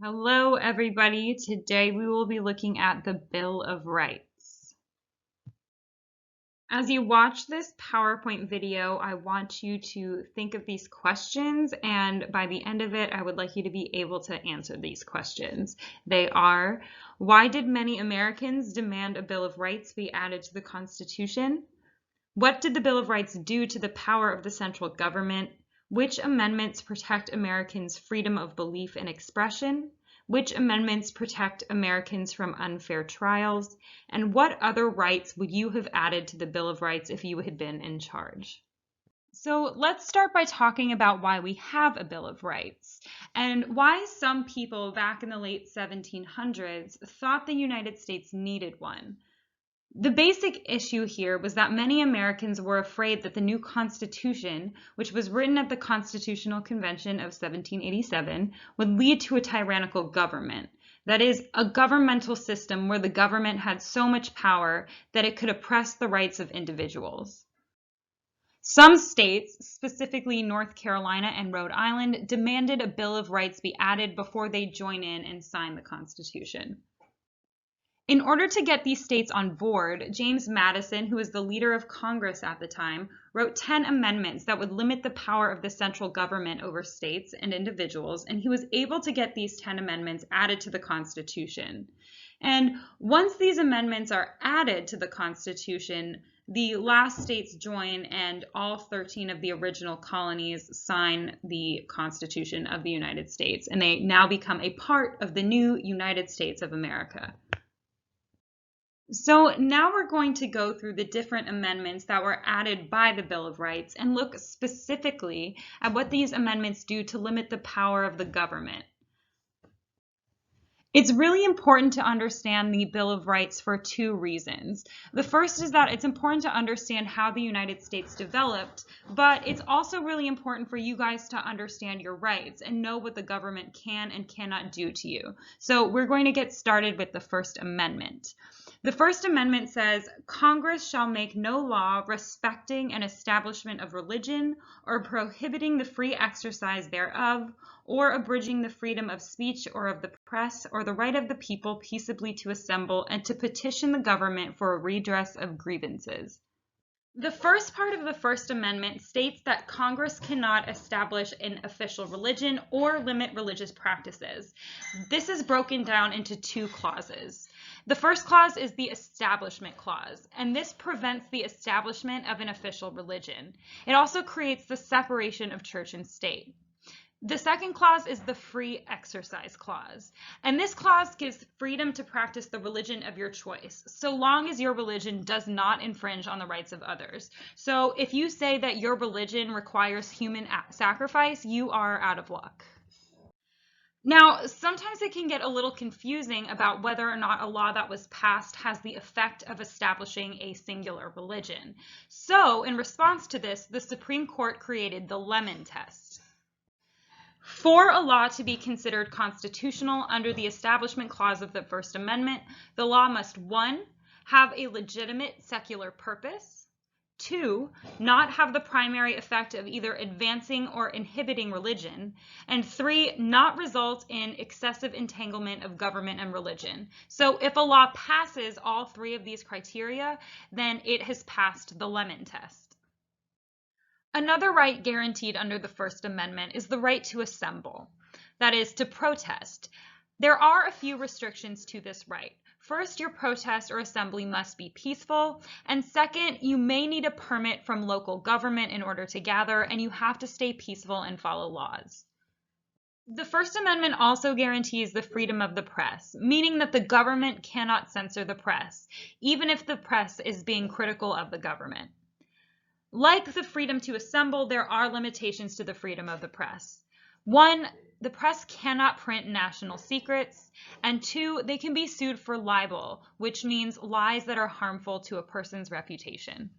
Hello, everybody. Today we will be looking at the Bill of Rights. As you watch this PowerPoint video, I want you to think of these questions, and by the end of it, I would like you to be able to answer these questions. They are, why did many Americans demand a Bill of Rights be added to the Constitution? What did the Bill of Rights do to the power of the central government? Which amendments protect Americans' freedom of belief and expression? Which amendments protect Americans from unfair trials? And what other rights would you have added to the Bill of Rights if you had been in charge? So let's start by talking about why we have a Bill of Rights and why some people back in the late 1700s thought the United States needed one. The basic issue here was that many Americans were afraid that the new Constitution, which was written at the Constitutional Convention of 1787, would lead to a tyrannical government. That is, a governmental system where the government had so much power that it could oppress the rights of individuals. Some states, specifically North Carolina and Rhode Island, demanded a Bill of Rights be added before they join in and sign the Constitution. In order to get these states on board, James Madison, who was the leader of Congress at the time, wrote 10 amendments that would limit the power of the central government over states and individuals, and he was able to get these 10 amendments added to the Constitution. And once these amendments are added to the Constitution, the last states join and all 13 of the original colonies sign the Constitution of the United States, and they now become a part of the new United States of America. So now we're going to go through the different amendments that were added by the Bill of Rights and look specifically at what these amendments do to limit the power of the government. It's really important to understand the Bill of Rights for two reasons. The first is that it's important to understand how the United States developed, but it's also really important for you guys to understand your rights and know what the government can and cannot do to you. So we're going to get started with the First Amendment. The First Amendment says, Congress shall make no law respecting an establishment of religion or prohibiting the free exercise thereof, or abridging the freedom of speech or of the press, or the right of the people peaceably to assemble and to petition the government for a redress of grievances. The first part of the First Amendment states that Congress cannot establish an official religion or limit religious practices. This is broken down into two clauses. The first clause is the Establishment Clause, and this prevents the establishment of an official religion. It also creates the separation of church and state. The second clause is the Free Exercise Clause, and this clause gives freedom to practice the religion of your choice, so long as your religion does not infringe on the rights of others. So if you say that your religion requires human sacrifice, you are out of luck. Now, sometimes it can get a little confusing about whether or not a law that was passed has the effect of establishing a singular religion. So, in response to this, the Supreme Court created the Lemon Test. For a law to be considered constitutional under the Establishment Clause of the First Amendment, the law must 1. Have a legitimate secular purpose, 2. Not have the primary effect of either advancing or inhibiting religion, and 3. Not result in excessive entanglement of government and religion. So if a law passes all 3 of these criteria, then it has passed the Lemon Test. Another right guaranteed under the First Amendment is the right to assemble, that is, to protest. There are a few restrictions to this right. First, your protest or assembly must be peaceful, and second, you may need a permit from local government in order to gather, and you have to stay peaceful and follow laws. The First Amendment also guarantees the freedom of the press, meaning that the government cannot censor the press, even if the press is being critical of the government. Like the freedom to assemble, there are limitations to the freedom of the press. 1, the press cannot print national secrets, and 2, they can be sued for libel, which means lies that are harmful to a person's reputation.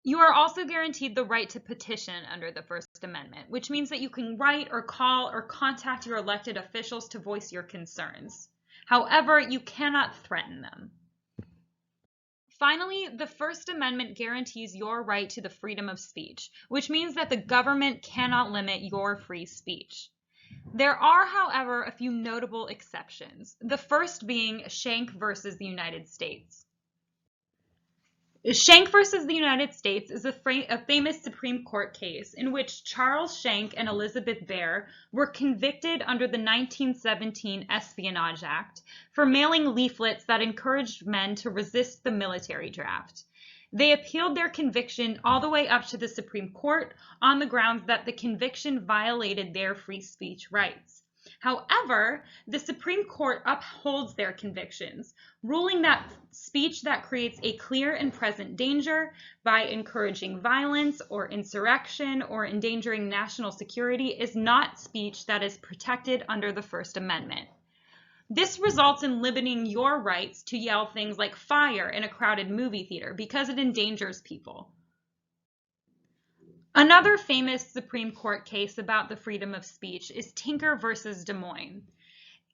You are also guaranteed the right to petition under the First Amendment, which means that you can write or call or contact your elected officials to voice your concerns. However, you cannot threaten them. Finally, the First Amendment guarantees your right to the freedom of speech, which means that the government cannot limit your free speech. There are, however, a few notable exceptions, the first being Schenck versus the United States. Schenck versus the United States is a famous Supreme Court case in which Charles Schenck and Elizabeth Baer were convicted under the 1917 Espionage Act for mailing leaflets that encouraged men to resist the military draft. They appealed their conviction all the way up to the Supreme Court on the grounds that the conviction violated their free speech rights. However, the Supreme Court upholds their convictions, ruling that speech that creates a clear and present danger by encouraging violence or insurrection or endangering national security is not speech that is protected under the First Amendment. This results in limiting your rights to yell things like fire in a crowded movie theater because it endangers people. Another famous Supreme Court case about the freedom of speech is Tinker versus Des Moines.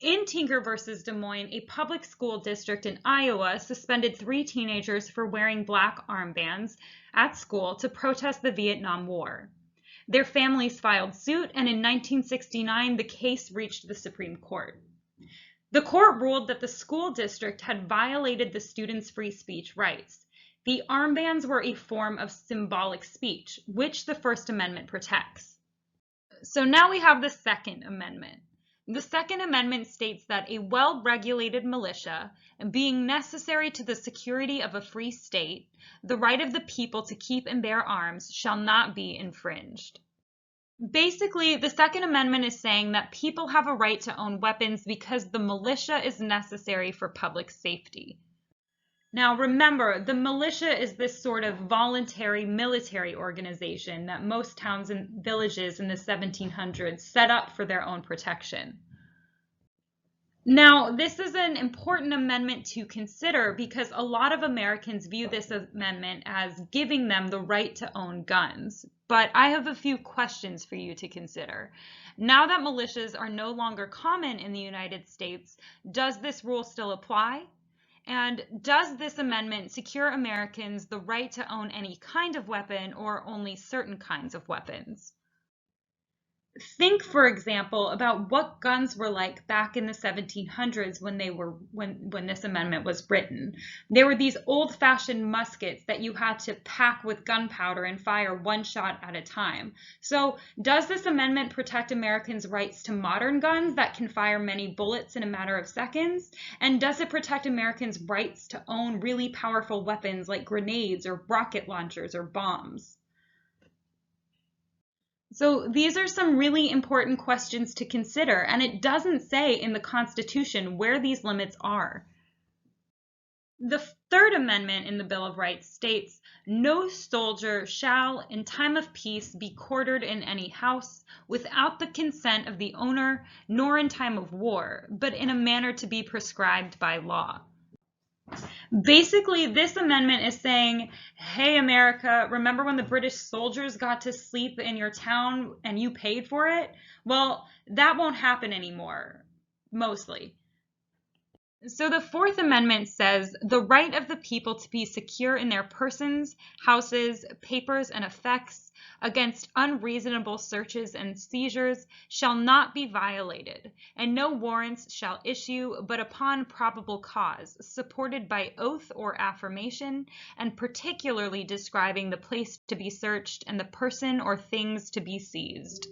In Tinker versus Des Moines, a public school district in Iowa suspended 3 teenagers for wearing black armbands at school to protest the Vietnam War. Their families filed suit, and in 1969, the case reached the Supreme Court. The court ruled that the school district had violated the students' free speech rights. The armbands were a form of symbolic speech, which the First Amendment protects. So now we have the Second Amendment. The Second Amendment states that a well-regulated militia, being necessary to the security of a free state, the right of the people to keep and bear arms shall not be infringed. Basically, the Second Amendment is saying that people have a right to own weapons because the militia is necessary for public safety. Now remember, the militia is this sort of voluntary military organization that most towns and villages in the 1700s set up for their own protection. Now, this is an important amendment to consider because a lot of Americans view this amendment as giving them the right to own guns. But I have a few questions for you to consider. Now that militias are no longer common in the United States, does this rule still apply? And does this amendment secure Americans the right to own any kind of weapon or only certain kinds of weapons? Think, for example, about what guns were like back in the 1700s when this amendment was written. There were these old-fashioned muskets that you had to pack with gunpowder and fire one shot at a time. So, does this amendment protect Americans' rights to modern guns that can fire many bullets in a matter of seconds? And does it protect Americans' rights to own really powerful weapons like grenades or rocket launchers or bombs? So these are some really important questions to consider, and it doesn't say in the Constitution where these limits are. The Third Amendment in the Bill of Rights states, "No soldier shall, in time of peace, be quartered in any house without the consent of the owner, nor in time of war, but in a manner to be prescribed by law." Basically, this amendment is saying, hey, America, remember when the British soldiers got to sleep in your town and you paid for it? Well, that won't happen anymore, mostly. So the Fourth Amendment says the right of the people to be secure in their persons, houses, papers, and effects against unreasonable searches and seizures shall not be violated, and no warrants shall issue but upon probable cause, supported by oath or affirmation, and particularly describing the place to be searched and the person or things to be seized.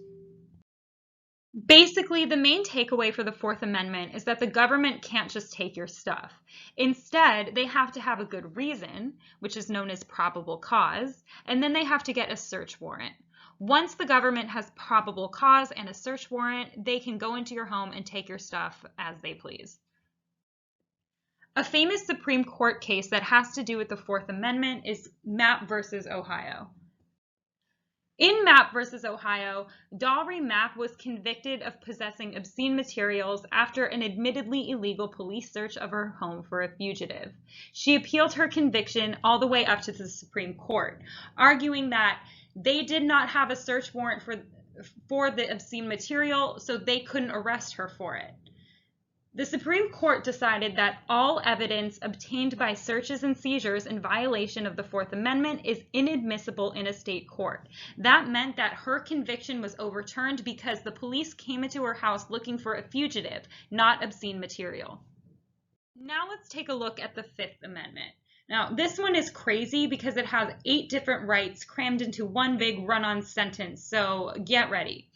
Basically, the main takeaway for the Fourth Amendment is that the government can't just take your stuff. Instead, they have to have a good reason, which is known as probable cause, and then they have to get a search warrant. Once the government has probable cause and a search warrant, they can go into your home and take your stuff as they please. A famous Supreme Court case that has to do with the Fourth Amendment is Mapp versus Ohio. In Mapp versus Ohio, Dalry Mapp was convicted of possessing obscene materials after an admittedly illegal police search of her home for a fugitive. She appealed her conviction all the way up to the Supreme Court, arguing that they did not have a search warrant for the obscene material, so they couldn't arrest her for it. The Supreme Court decided that all evidence obtained by searches and seizures in violation of the Fourth Amendment is inadmissible in a state court. That meant that her conviction was overturned because the police came into her house looking for a fugitive, not obscene material. Now let's take a look at the Fifth Amendment. Now, this one is crazy because it has 8 different rights crammed into one big run-on sentence, so get ready.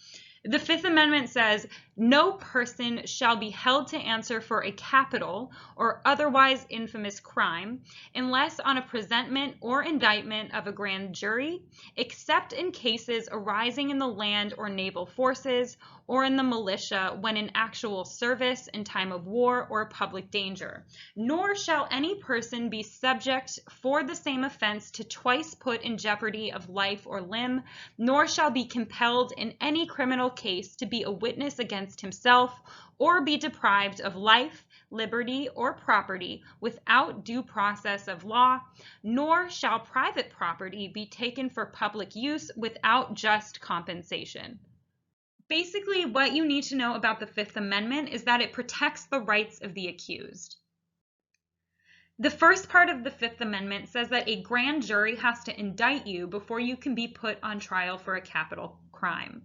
The Fifth Amendment says, no person shall be held to answer for a capital or otherwise infamous crime unless on a presentment or indictment of a grand jury, except in cases arising in the land or naval forces or in the militia when in actual service in time of war or public danger. Nor shall any person be subject for the same offense to twice put in jeopardy of life or limb, nor shall be compelled in any criminal case to be a witness against himself, or be deprived of life, liberty, or property without due process of law, nor shall private property be taken for public use without just compensation. Basically, what you need to know about the Fifth Amendment is that it protects the rights of the accused. The first part of the Fifth Amendment says that a grand jury has to indict you before you can be put on trial for a capital crime.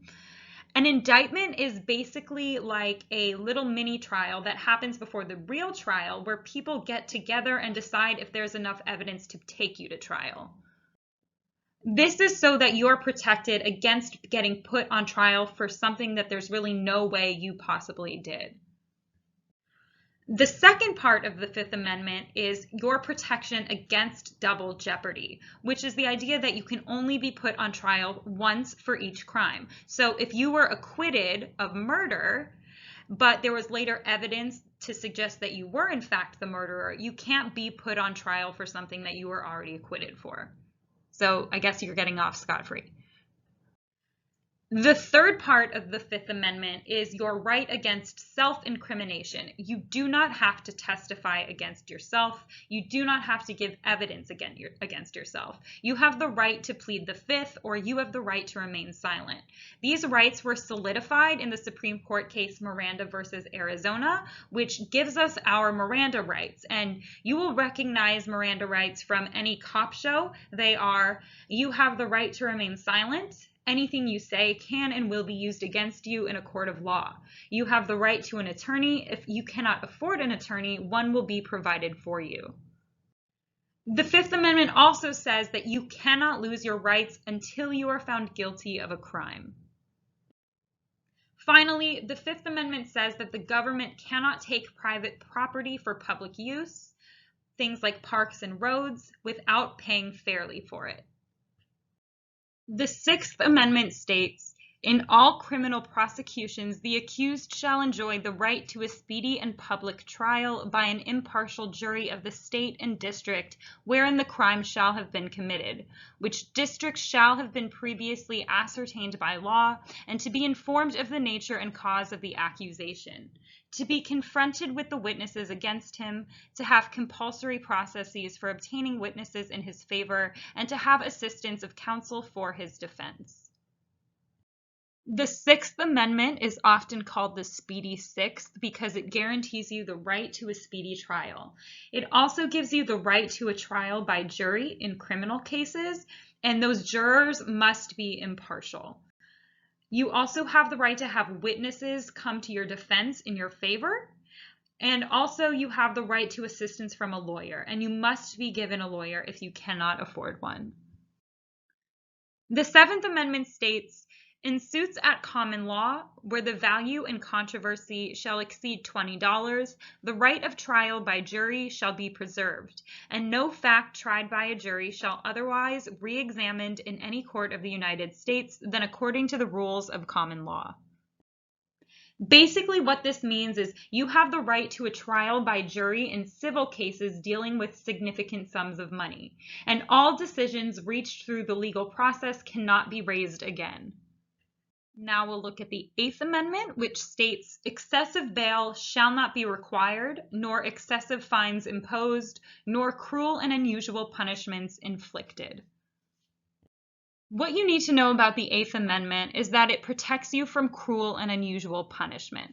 An indictment is basically like a little mini trial that happens before the real trial, where people get together and decide if there's enough evidence to take you to trial. This is so that you're protected against getting put on trial for something that there's really no way you possibly did. The second part of the Fifth Amendment is your protection against double jeopardy, which is the idea that you can only be put on trial once for each crime. So if you were acquitted of murder, but there was later evidence to suggest that you were in fact the murderer, you can't be put on trial for something that you were already acquitted for. So I guess you're getting off scot-free. The third part of the Fifth Amendment is your right against self-incrimination. You do not have to testify against yourself. You do not have to give evidence against yourself. You have the right to plead the Fifth, or you have the right to remain silent. These rights were solidified in the Supreme Court case Miranda versus Arizona, which gives us our Miranda rights. And you will recognize Miranda rights from any cop show. They are, you have the right to remain silent. Anything you say can and will be used against you in a court of law. You have the right to an attorney. If you cannot afford an attorney, one will be provided for you. The Fifth Amendment also says that you cannot lose your rights until you are found guilty of a crime. Finally, the Fifth Amendment says that the government cannot take private property for public use, things like parks and roads, without paying fairly for it. The Sixth Amendment states, in all criminal prosecutions, the accused shall enjoy the right to a speedy and public trial by an impartial jury of the state and district wherein the crime shall have been committed, which district shall have been previously ascertained by law, and to be informed of the nature and cause of the accusation, to be confronted with the witnesses against him, to have compulsory processes for obtaining witnesses in his favor, and to have assistance of counsel for his defense. The Sixth Amendment is often called the Speedy Sixth because it guarantees you the right to a speedy trial. It also gives you the right to a trial by jury in criminal cases, and those jurors must be impartial. You also have the right to have witnesses come to your defense in your favor. And also you have the right to assistance from a lawyer, and you must be given a lawyer if you cannot afford one. The Seventh Amendment states, in suits at common law, where the value in controversy shall exceed $20, the right of trial by jury shall be preserved, and no fact tried by a jury shall otherwise re-examined in any court of the United States than according to the rules of common law. Basically, what this means is you have the right to a trial by jury in civil cases dealing with significant sums of money, and all decisions reached through the legal process cannot be raised again. Now we'll look at the Eighth Amendment, which states excessive bail shall not be required, nor excessive fines imposed, nor cruel and unusual punishments inflicted. What you need to know about the Eighth Amendment is that it protects you from cruel and unusual punishment.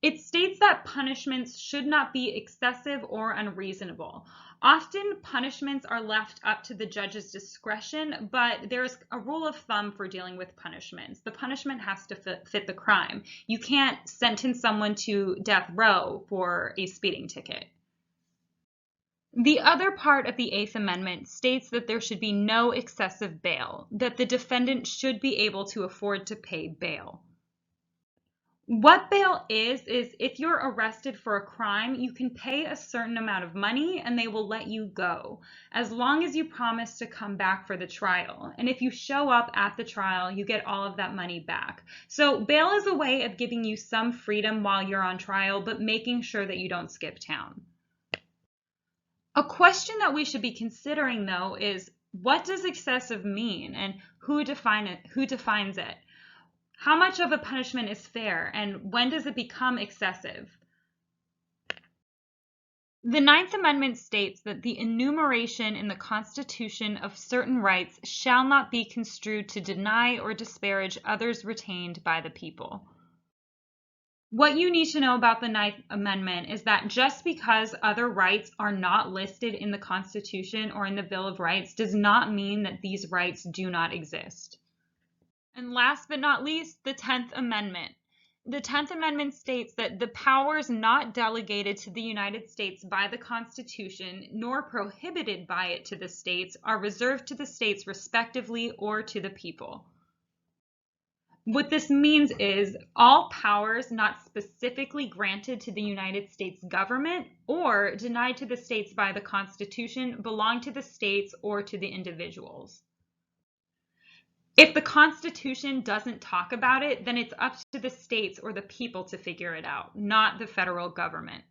It states that punishments should not be excessive or unreasonable. Often punishments are left up to the judge's discretion, but there's a rule of thumb for dealing with punishments. The punishment has to fit the crime. You can't sentence someone to death row for a speeding ticket. The other part of the Eighth Amendment states that there should be no excessive bail, that the defendant should be able to afford to pay bail. What bail is if you're arrested for a crime, you can pay a certain amount of money and they will let you go, as long as you promise to come back for the trial. And if you show up at the trial, you get all of that money back. So bail is a way of giving you some freedom while you're on trial, but making sure that you don't skip town. A question that we should be considering, though, is what does excessive mean and who defines it? How much of a punishment is fair, and when does it become excessive? The Ninth Amendment states that the enumeration in the Constitution of certain rights shall not be construed to deny or disparage others retained by the people. What you need to know about the Ninth Amendment is that just because other rights are not listed in the Constitution or in the Bill of Rights does not mean that these rights do not exist. And last but not least, the 10th Amendment. The 10th Amendment states that the powers not delegated to the United States by the Constitution, nor prohibited by it to the states, are reserved to the states respectively or to the people. What this means is all powers not specifically granted to the United States government or denied to the states by the Constitution belong to the states or to the individuals. If the Constitution doesn't talk about it, then it's up to the states or the people to figure it out, not the federal government.